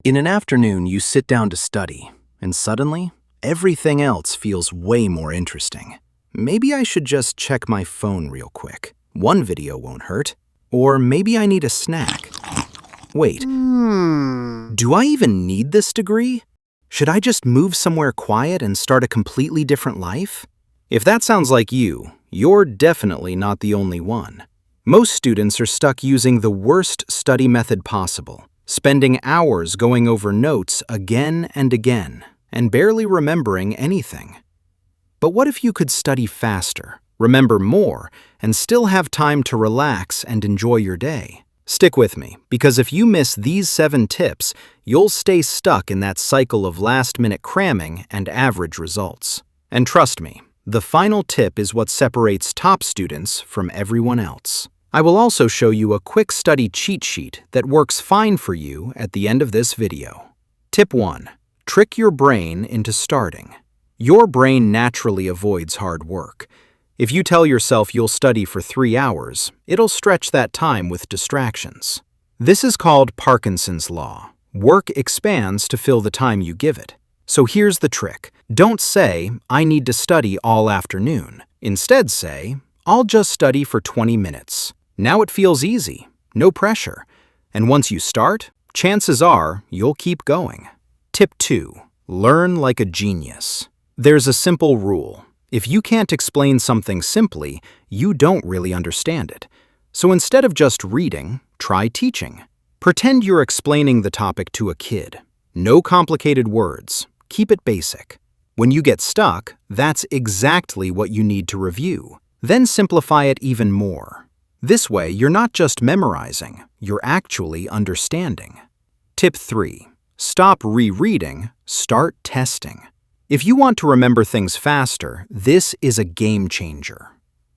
In an afternoon, you sit down to study, and suddenly, everything else feels way more interesting. Maybe I should just check my phone real quick. One video won't hurt. Or maybe I need a snack. Wait, do I even need this degree? Should I just move somewhere quiet and start a completely different life? If that sounds like you, you're definitely not the only one. Most students are stuck using the worst study method possible, spending hours going over notes again and again, and barely remembering anything. But what if you could study faster, remember more, and still have time to relax and enjoy your day? Stick with me, because if you miss these 7 tips, you'll stay stuck in that cycle of last-minute cramming and average results. And trust me, the final tip is what separates top students from everyone else. I will also show you a quick study cheat sheet that works fine for you at the end of this video. Tip 1. Trick your brain into starting. Your brain naturally avoids hard work. If you tell yourself you'll study for 3 hours, it'll stretch that time with distractions. This is called Parkinson's law. Work expands to fill the time you give it. So here's the trick. Don't say, I need to study all afternoon. Instead say, I'll just study for 20 minutes. Now it feels easy, no pressure. And once you start, chances are you'll keep going. Tip 2. Learn like a genius. There's a simple rule. If you can't explain something simply, you don't really understand it. So instead of just reading, try teaching. Pretend you're explaining the topic to a kid. No complicated words. Keep it basic. When you get stuck, that's exactly what you need to review. Then simplify it even more. This way, you're not just memorizing, you're actually understanding. Tip 3. Stop rereading, start testing. If you want to remember things faster, this is a game changer.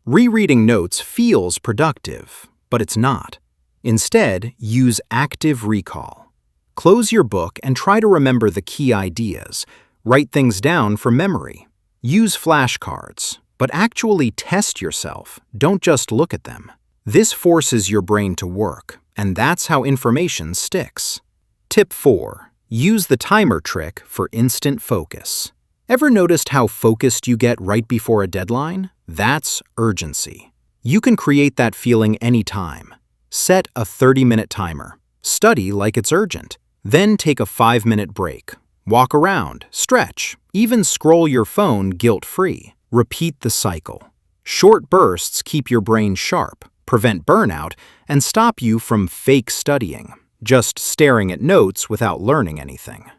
Rereading notes feels productive, but it's not. Instead, use active recall. Close your book and try to remember the key ideas. Write things down for memory. Use flashcards, but actually test yourself, don't just look at them. This forces your brain to work, and that's how information sticks. Tip 4. Use the timer trick for instant focus. Ever noticed how focused you get right before a deadline? That's urgency. You can create that feeling anytime. Set a 30-minute timer. Study like it's urgent. Then take a 5-minute break. Walk around, stretch, even scroll your phone guilt-free. Repeat the cycle. Short bursts keep your brain sharp, prevent burnout, and stop you from fake studying, just staring at notes without learning anything.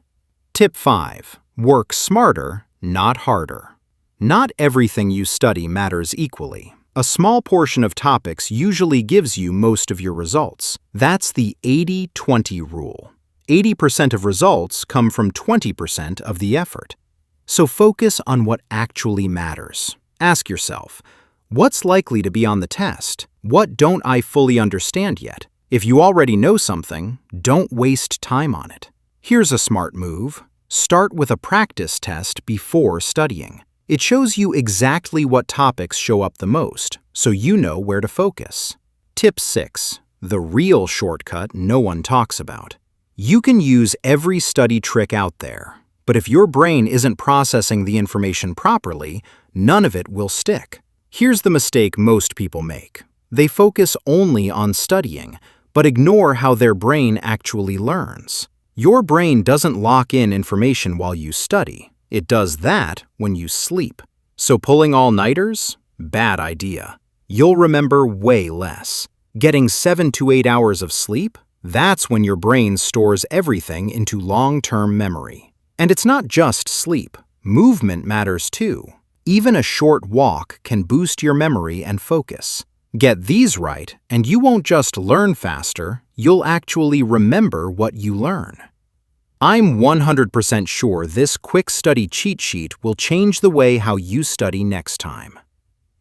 Tip 5. Work smarter, not harder. Not everything you study matters equally. A small portion of topics usually gives you most of your results. That's the 80-20 rule. 80% of results come from 20% of the effort. So focus on what actually matters. Ask yourself, what's likely to be on the test? What don't I fully understand yet? If you already know something, don't waste time on it. Here's a smart move. Start with a practice test before studying. It shows you exactly what topics show up the most, so you know where to focus. Tip 6. The real shortcut no one talks about. You can use every study trick out there, but if your brain isn't processing the information properly, none of it will stick. Here's the mistake most people make. They focus only on studying, but ignore how their brain actually learns. Your brain doesn't lock in information while you study. It does that when you sleep. So pulling all-nighters? Bad idea. You'll remember way less. Getting 7 to 8 hours of sleep? That's when your brain stores everything into long-term memory. And it's not just sleep. Movement matters too. Even a short walk can boost your memory and focus. Get these right, and you won't just learn faster, you'll actually remember what you learn. I'm 100% sure this quick study cheat sheet will change the way how you study next time.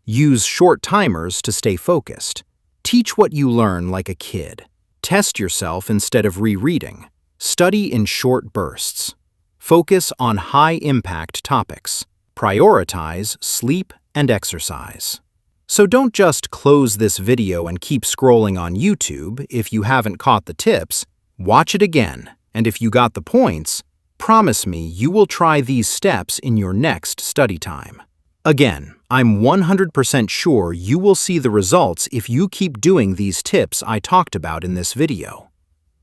Use short timers to stay focused. Teach what you learn like a kid. Test yourself instead of rereading. Study in short bursts. Focus on high-impact topics. Prioritize sleep and exercise. So don't just close this video and keep scrolling on YouTube if you haven't caught the tips. Watch it again And if you got the points, promise me you will try these steps in your next study time. Again, I'm 100% sure you will see the results if you keep doing these tips I talked about in this video.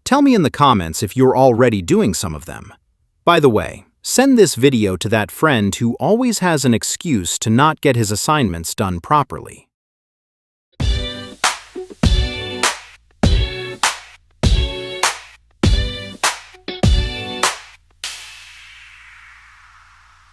Tell me in the comments if you're already doing some of them. By the way, send this video to that friend who always has an excuse to not get his assignments done properly.